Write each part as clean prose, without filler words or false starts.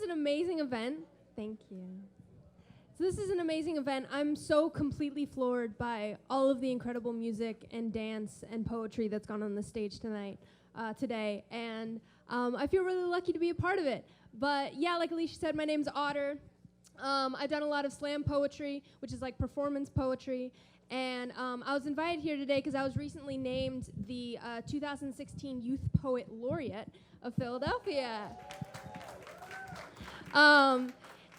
an amazing event. Thank you. So this is an amazing event. I'm so completely floored by all of the incredible music and dance and poetry that's gone on the stage today. And I feel really lucky to be a part of it. But yeah, like Alicia said, my name's Otter. I've done a lot of slam poetry, which is like performance poetry. And I was invited here today because I was recently named the 2016 Youth Poet Laureate of Philadelphia.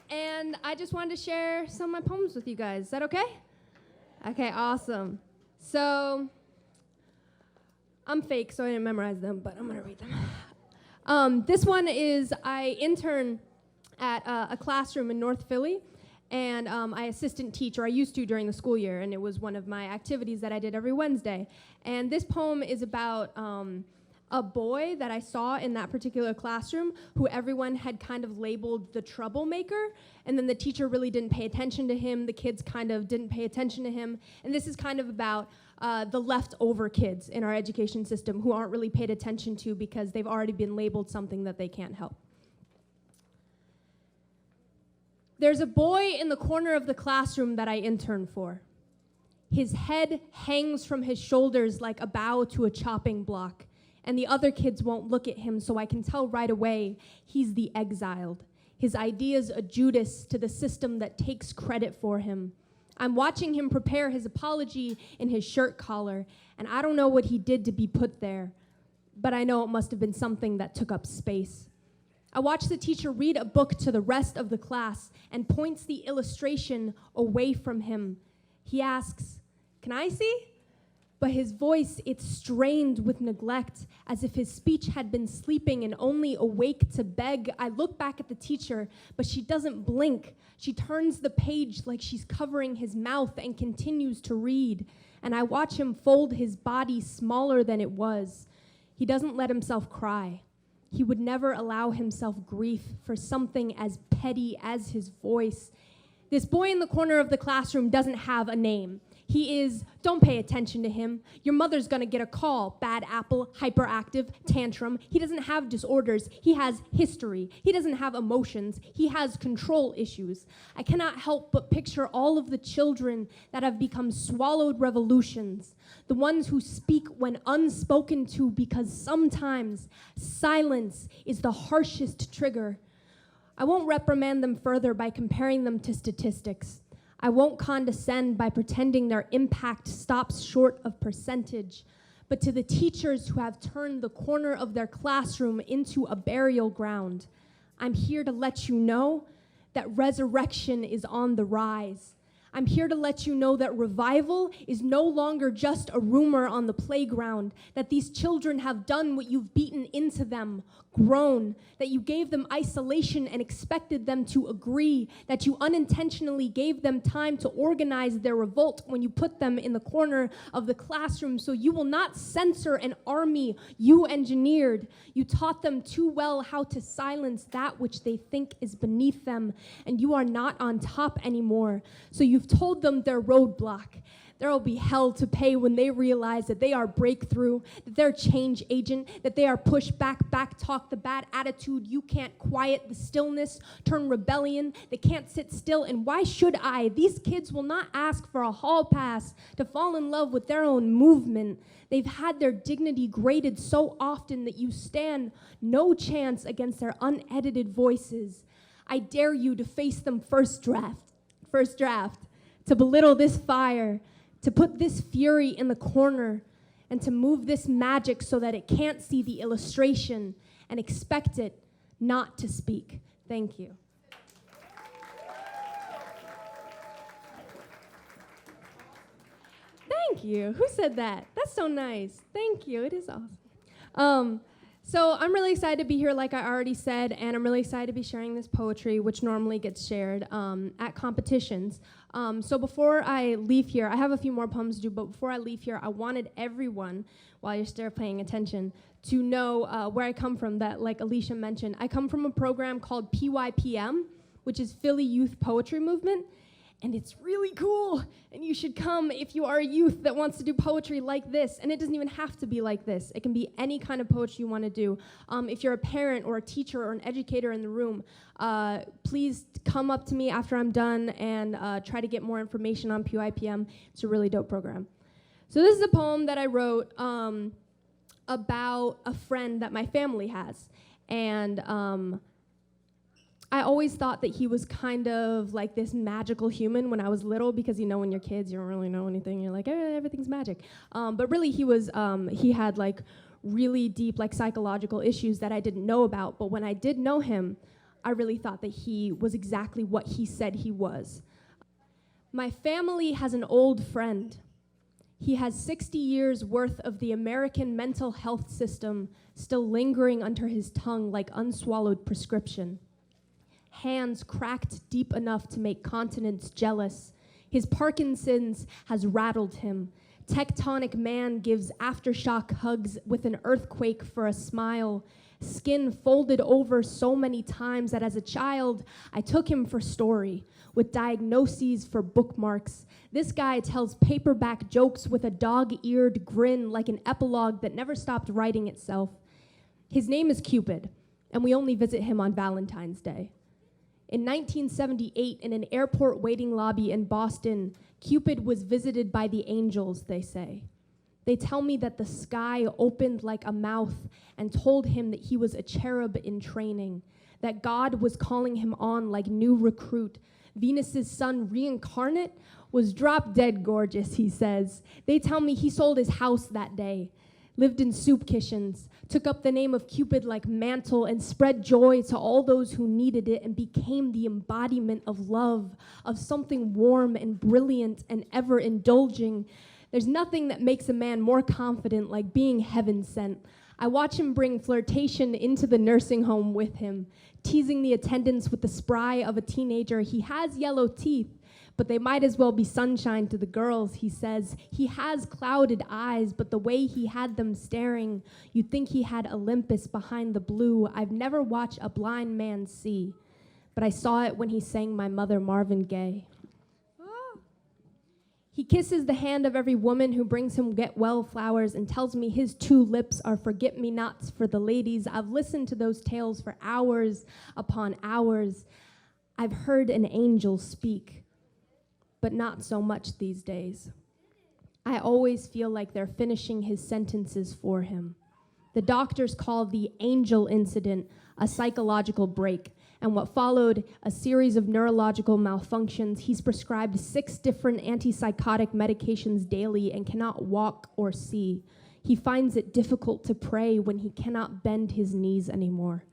And I just wanted to share some of my poems with you guys. Is that okay? Okay, awesome. So, I'm fake, so I didn't memorize them, but I'm going to read them. This one is, I intern at a classroom in North Philly, and I assistant teach, or I used to during the school year, and it was one of my activities that I did every Wednesday. And this poem is about a boy that I saw in that particular classroom who everyone had kind of labeled the troublemaker, and then the teacher really didn't pay attention to him. The kids kind of didn't pay attention to him. And this is kind of about the leftover kids in our education system who aren't really paid attention to because they've already been labeled something that they can't help. There's a boy in the corner of the classroom that I intern for. His head hangs from his shoulders like a bow to a chopping block, and the other kids won't look at him, so I can tell right away he's the exiled. His ideas a Judas to the system that takes credit for him. I'm watching him prepare his apology in his shirt collar, and I don't know what he did to be put there, but I know it must have been something that took up space. I watch the teacher read a book to the rest of the class and points the illustration away from him. He asks, "Can I see?" But his voice, it's strained with neglect, as if his speech had been sleeping and only awake to beg. I look back at the teacher, but she doesn't blink. She turns the page like she's covering his mouth and continues to read. And I watch him fold his body smaller than it was. He doesn't let himself cry. He would never allow himself grief for something as petty as his voice. This boy in the corner of the classroom doesn't have a name. He is, don't pay attention to him. Your mother's gonna get a call. Bad apple, hyperactive, tantrum. He doesn't have disorders. He has history. He doesn't have emotions. He has control issues. I cannot help but picture all of the children that have become swallowed revolutions. The ones who speak when unspoken to, because sometimes silence is the harshest trigger. I won't reprimand them further by comparing them to statistics. I won't condescend by pretending their impact stops short of percentage, but to the teachers who have turned the corner of their classroom into a burial ground, I'm here to let you know that resurrection is on the rise. I'm here to let you know that revival is no longer just a rumor on the playground, that these children have done what you've beaten into them, grown, that you gave them isolation and expected them to agree, that you unintentionally gave them time to organize their revolt when you put them in the corner of the classroom, so you will not censor an army you engineered. You taught them too well how to silence that which they think is beneath them, and you are not on top anymore, so you've told them their roadblock. There will be hell to pay when they realize that they are breakthrough, that they're change agent, that they are push back talk, the bad attitude, you can't quiet the stillness, turn rebellion, they can't sit still, and why should I? These kids will not ask for a hall pass to fall in love with their own movement. They've had their dignity graded so often that you stand no chance against their unedited voices. I dare you to face them first draft, to belittle this fire, to put this fury in the corner, and to move this magic so that it can't see the illustration and expect it not to speak. Thank you. Thank you. Who said that? That's so nice. Thank you. It is awesome. So I'm really excited to be here, like I already said, and I'm really excited to be sharing this poetry, which normally gets shared at competitions. So before I leave here, I have a few more poems to do, but before I leave here, I wanted everyone, while you're still paying attention, to know where I come from, that, like Alicia mentioned. I come from a program called PYPM, which is Philly Youth Poetry Movement, And it's really cool, and you should come if you are a youth that wants to do poetry like this. And it doesn't even have to be like this. It can be any kind of poetry you want to do. If you're a parent or a teacher or an educator in the room, please come up to me after I'm done and try to get more information on PYPM. It's a really dope program. So this is a poem that I wrote about a friend that my family has. And I always thought that he was kind of like this magical human when I was little, because when you're kids, you don't really know anything. You're like, everything's magic. But really, he had like really deep like psychological issues that I didn't know about. But when I did know him, I really thought that he was exactly what he said he was. My family has an old friend. He has 60 years worth of the American mental health system still lingering under his tongue like unswallowed prescription. Hands cracked deep enough to make continents jealous. His Parkinson's has rattled him. Tectonic man gives aftershock hugs with an earthquake for a smile. Skin folded over so many times that as a child, I took him for story, with diagnoses for bookmarks. This guy tells paperback jokes with a dog-eared grin like an epilogue that never stopped writing itself. His name is Cupid, and we only visit him on Valentine's Day. In 1978, in an airport waiting lobby in Boston, Cupid was visited by the angels, they say. They tell me that the sky opened like a mouth and told him that he was a cherub in training, that God was calling him on like new recruit. Venus's son reincarnate was drop dead gorgeous, he says. They tell me he sold his house that day, lived in soup kitchens, took up the name of Cupid like mantle and spread joy to all those who needed it and became the embodiment of love, of something warm and brilliant and ever indulging. There's nothing that makes a man more confident like being heaven sent. I watch him bring flirtation into the nursing home with him, teasing the attendants with the spry of a teenager. He has yellow teeth, but they might as well be sunshine to the girls, he says. He has clouded eyes, but the way he had them staring, you'd think he had Olympus behind the blue. I've never watched a blind man see, but I saw it when he sang My Mother Marvin Gaye. He kisses the hand of every woman who brings him get well flowers and tells me his two lips are forget-me-nots for the ladies. I've listened to those tales for hours upon hours. I've heard an angel speak, but not so much these days. I always feel like they're finishing his sentences for him. The doctors call the angel incident a psychological break, and what followed a series of neurological malfunctions. He's prescribed 6 different antipsychotic medications daily and cannot walk or see. He finds it difficult to pray when he cannot bend his knees anymore.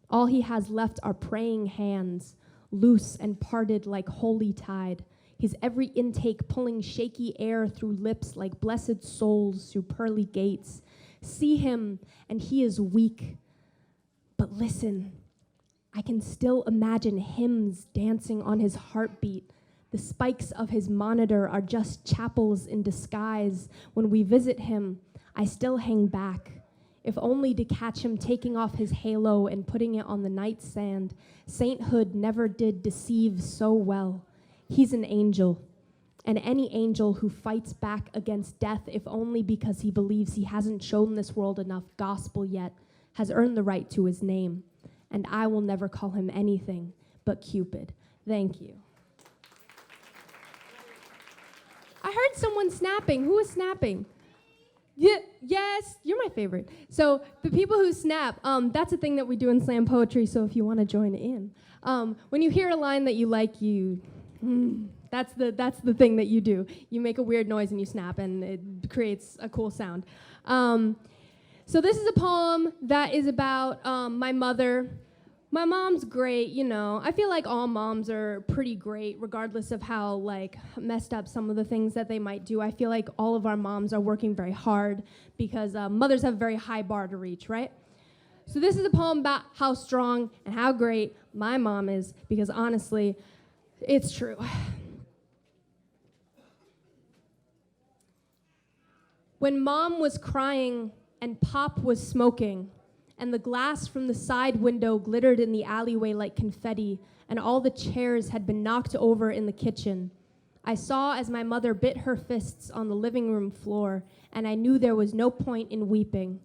All he has left are praying hands, loose and parted like holy tide, his every intake pulling shaky air through lips like blessed souls through pearly gates. See him, and he is weak. But listen, I can still imagine hymns dancing on his heartbeat. The spikes of his monitor are just chapels in disguise. When we visit him, I still hang back, if only to catch him taking off his halo and putting it on the nightstand. Sainthood never did deceive so well. He's an angel, and any angel who fights back against death, if only because he believes he hasn't shown this world enough gospel yet, has earned the right to his name. And I will never call him anything but Cupid. Thank you. I heard someone snapping. Who is snapping? Yeah, yes, you're my favorite. So the people who snap, that's a thing that we do in slam poetry, so if you want to join in. When you hear a line that you like, that's the thing that you do. You make a weird noise and you snap, and it creates a cool sound. So this is a poem that is about my mother. My mom's great, I feel like all moms are pretty great, regardless of how messed up some of the things that they might do. I feel like all of our moms are working very hard because mothers have a very high bar to reach, right? So this is a poem about how strong and how great my mom is, because honestly, it's true. When Mom was crying and Pop was smoking, and the glass from the side window glittered in the alleyway like confetti, and all the chairs had been knocked over in the kitchen. I saw as my mother bit her fists on the living room floor, and I knew there was no point in weeping.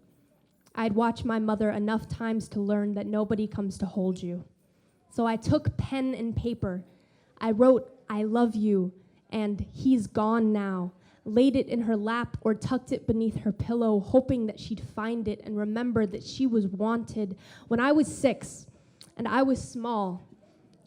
I'd watched my mother enough times to learn that nobody comes to hold you. So I took pen and paper. I wrote, "I love you," and "he's gone now," laid it in her lap or tucked it beneath her pillow, hoping that she'd find it and remember that she was wanted. When I was 6, and I was small,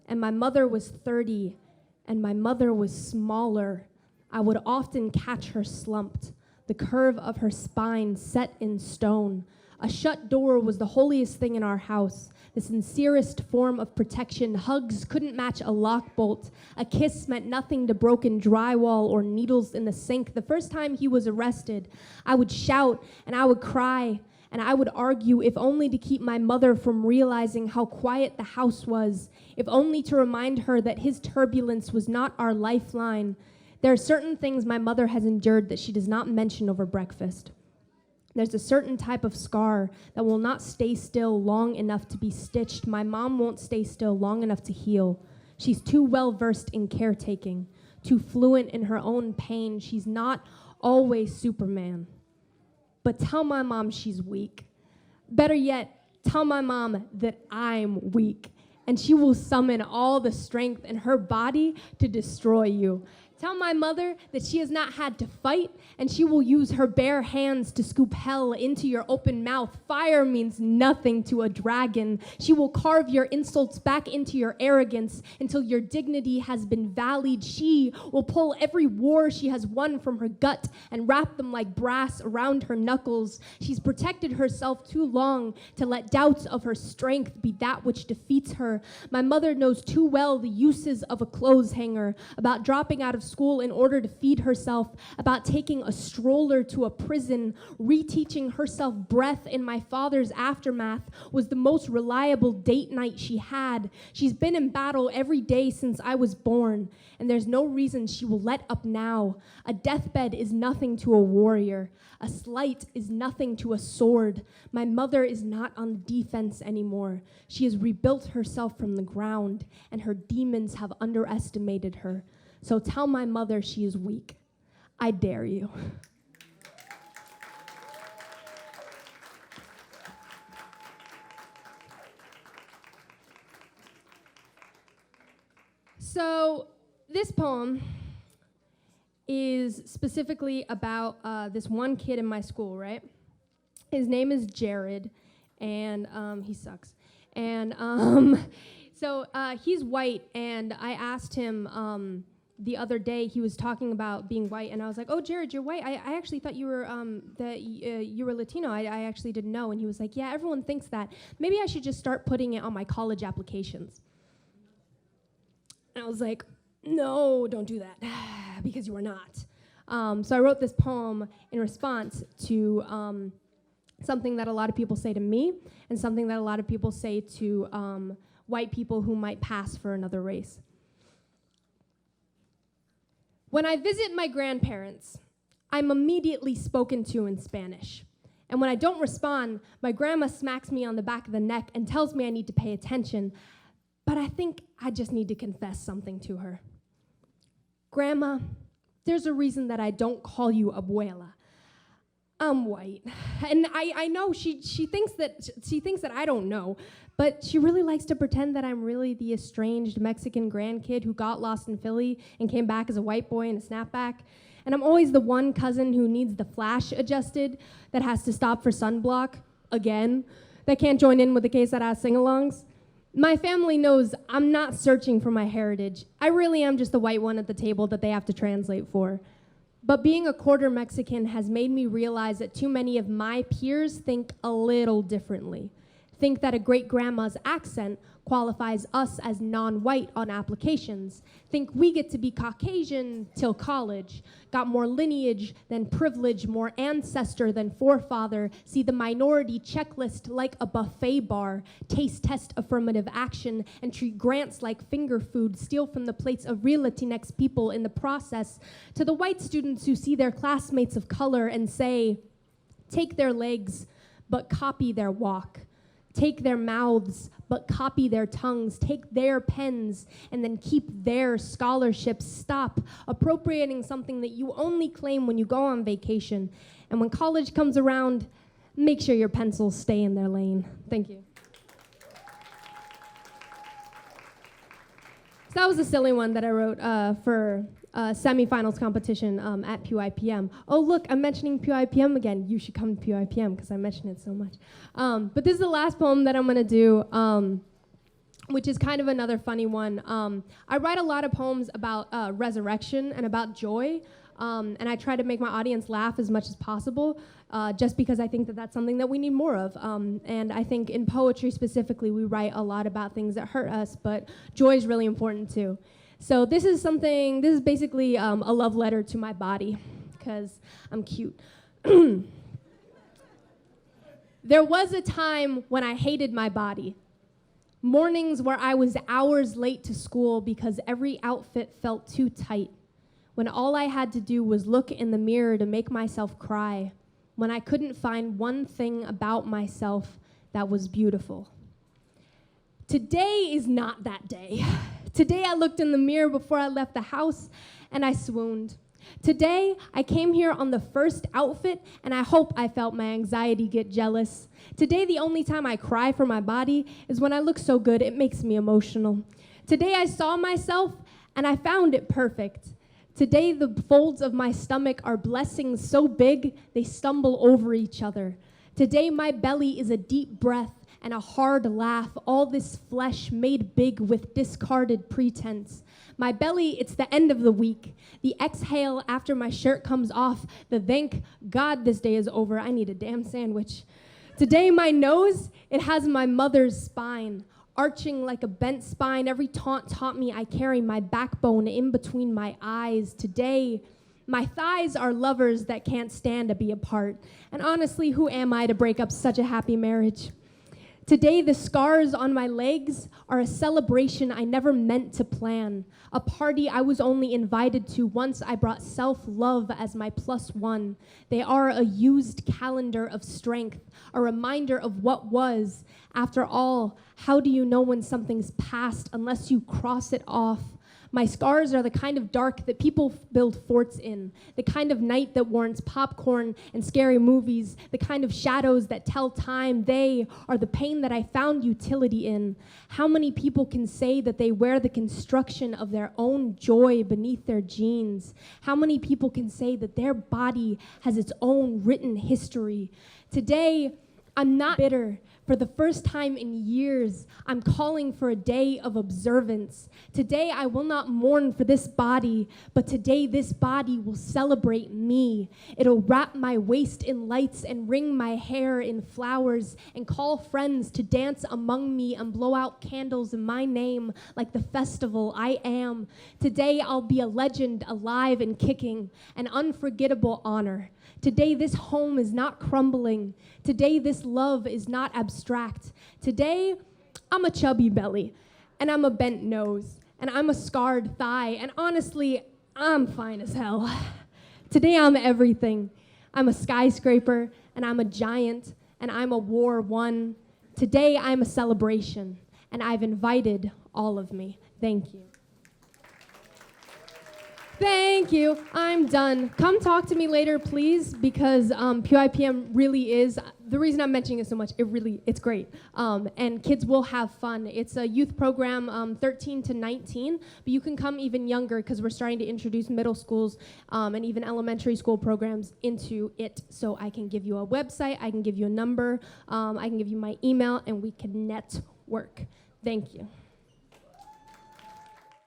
and my mother was 30, and my mother was smaller, I would often catch her slumped, the curve of her spine set in stone. A shut door was the holiest thing in our house, the sincerest form of protection. Hugs couldn't match a lock bolt. A kiss meant nothing to broken drywall or needles in the sink. The first time he was arrested, I would shout and I would cry and I would argue, if only to keep my mother from realizing how quiet the house was, if only to remind her that his turbulence was not our lifeline. There are certain things my mother has endured that she does not mention over breakfast. There's a certain type of scar that will not stay still long enough to be stitched. My mom won't stay still long enough to heal. She's too well versed in caretaking, too fluent in her own pain. She's not always Superman. But tell my mom she's weak. Better yet, tell my mom that I'm weak, and she will summon all the strength in her body to destroy you. Tell my mother that she has not had to fight, and she will use her bare hands to scoop hell into your open mouth. Fire means nothing to a dragon. She will carve your insults back into your arrogance until your dignity has been valied. She will pull every war she has won from her gut and wrap them like brass around her knuckles. She's protected herself too long to let doubts of her strength be that which defeats her. My mother knows too well the uses of a clothes hanger, about dropping out of school in order to feed herself, about taking a stroller to a prison. Reteaching herself breath in my father's aftermath was the most reliable date night she had. She's been in battle every day since I was born, and there's no reason she will let up now. A deathbed is nothing to a warrior. A slight is nothing to a sword. My mother is not on defense anymore. She has rebuilt herself from the ground, and her demons have underestimated her. So tell my mother she is weak. I dare you. So this poem is specifically about this one kid in my school, right? His name is Jared, and he sucks. And so he's white, and I asked him the other day, he was talking about being white, and I was like, "Oh, Jared, you're white. I actually thought you were you were Latino. I actually didn't know." And he was like, "Yeah, everyone thinks that. Maybe I should just start putting it on my college applications." And I was like, "No, don't do that, because you are not." So I wrote this poem in response to something that a lot of people say to me, and something that a lot of people say to white people who might pass for another race. When I visit my grandparents, I'm immediately spoken to in Spanish. And when I don't respond, my grandma smacks me on the back of the neck and tells me I need to pay attention. But I think I just need to confess something to her. Grandma, there's a reason that I don't call you abuela. I'm white. And I know she thinks that I don't know, but she really likes to pretend that I'm really the estranged Mexican grandkid who got lost in Philly and came back as a white boy in a snapback. And I'm always the one cousin who needs the flash adjusted, that has to stop for sunblock, again, that can't join in with the Que Sera sing-alongs. My family knows I'm not searching for my heritage. I really am just the white one at the table that they have to translate for. But being a quarter Mexican has made me realize that too many of my peers think a little differently. Think that a great-grandma's accent qualifies us as non-white on applications. Think we get to be Caucasian till college. Got more lineage than privilege, more ancestor than forefather. See the minority checklist like a buffet bar. Taste test affirmative action and treat grants like finger food. Steal from the plates of real Latinx people in the process. To the white students who see their classmates of color and say, take their legs, but copy their walk. Take their mouths, but copy their tongues. Take their pens, and then keep their scholarships. Stop appropriating something that you only claim when you go on vacation. And when college comes around, make sure your pencils stay in their lane. Thank you. So that was a silly one that I wrote for semifinals competition at PYPM. Oh, look, I'm mentioning PYPM again. You should come to PYPM because I mention it so much. But this is the last poem that I'm going to do, which is kind of another funny one. I write a lot of poems about resurrection and about joy, and I try to make my audience laugh as much as possible, just because I think that that's something that we need more of. And I think in poetry specifically, we write a lot about things that hurt us, but joy is really important too. So this is basically a love letter to my body, because I'm cute. There was a time when I hated my body. Mornings where I was hours late to school because every outfit felt too tight. When all I had to do was look in the mirror to make myself cry. When I couldn't find one thing about myself that was beautiful. Today is not that day. Today I looked in the mirror before I left the house and I swooned. Today I came here on the first outfit and I hope I felt my anxiety get jealous. Today the only time I cry for my body is when I look so good it makes me emotional. Today I saw myself and I found it perfect. Today the folds of my stomach are blessings so big they stumble over each other. Today my belly is a deep breath and a hard laugh, all this flesh made big with discarded pretense. My belly, it's the end of the week. The exhale after my shirt comes off. The thank God this day is over. I need a damn sandwich. Today my nose, it has my mother's spine. Arching like a bent spine, every taunt taught me I carry my backbone in between my eyes. Today, my thighs are lovers that can't stand to be apart. And honestly, who am I to break up such a happy marriage? Today, the scars on my legs are a celebration I never meant to plan, a party I was only invited to once I brought self-love as my +1. They are a used calendar of strength, a reminder of what was. After all, how do you know when something's past unless you cross it off? My scars are the kind of dark that people build forts in, the kind of night that warrants popcorn and scary movies, the kind of shadows that tell time. They are the pain that I found utility in. How many people can say that they wear the construction of their own joy beneath their jeans? How many people can say that their body has its own written history? Today, I'm not bitter. For the first time in years, I'm calling for a day of observance. Today, I will not mourn for this body, but today this body will celebrate me. It'll wrap my waist in lights and wring my hair in flowers and call friends to dance among me and blow out candles in my name like the festival I am. Today, I'll be a legend, alive and kicking, an unforgettable honor. Today, this home is not crumbling. Today, this love is not abstract. Today, I'm a chubby belly, and I'm a bent nose, and I'm a scarred thigh, and honestly, I'm fine as hell. Today, I'm everything. I'm a skyscraper, and I'm a giant, and I'm a war won. Today, I'm a celebration, and I've invited all of me. Thank you. Thank you. I'm done. Come talk to me later, please, because PYPM really is, the reason I'm mentioning it so much, it's great. And kids will have fun. It's a youth program, 13 to 19, but you can come even younger because we're starting to introduce middle schools and even elementary school programs into it. So I can give you a website, I can give you a number, I can give you my email, and we can network. Thank you.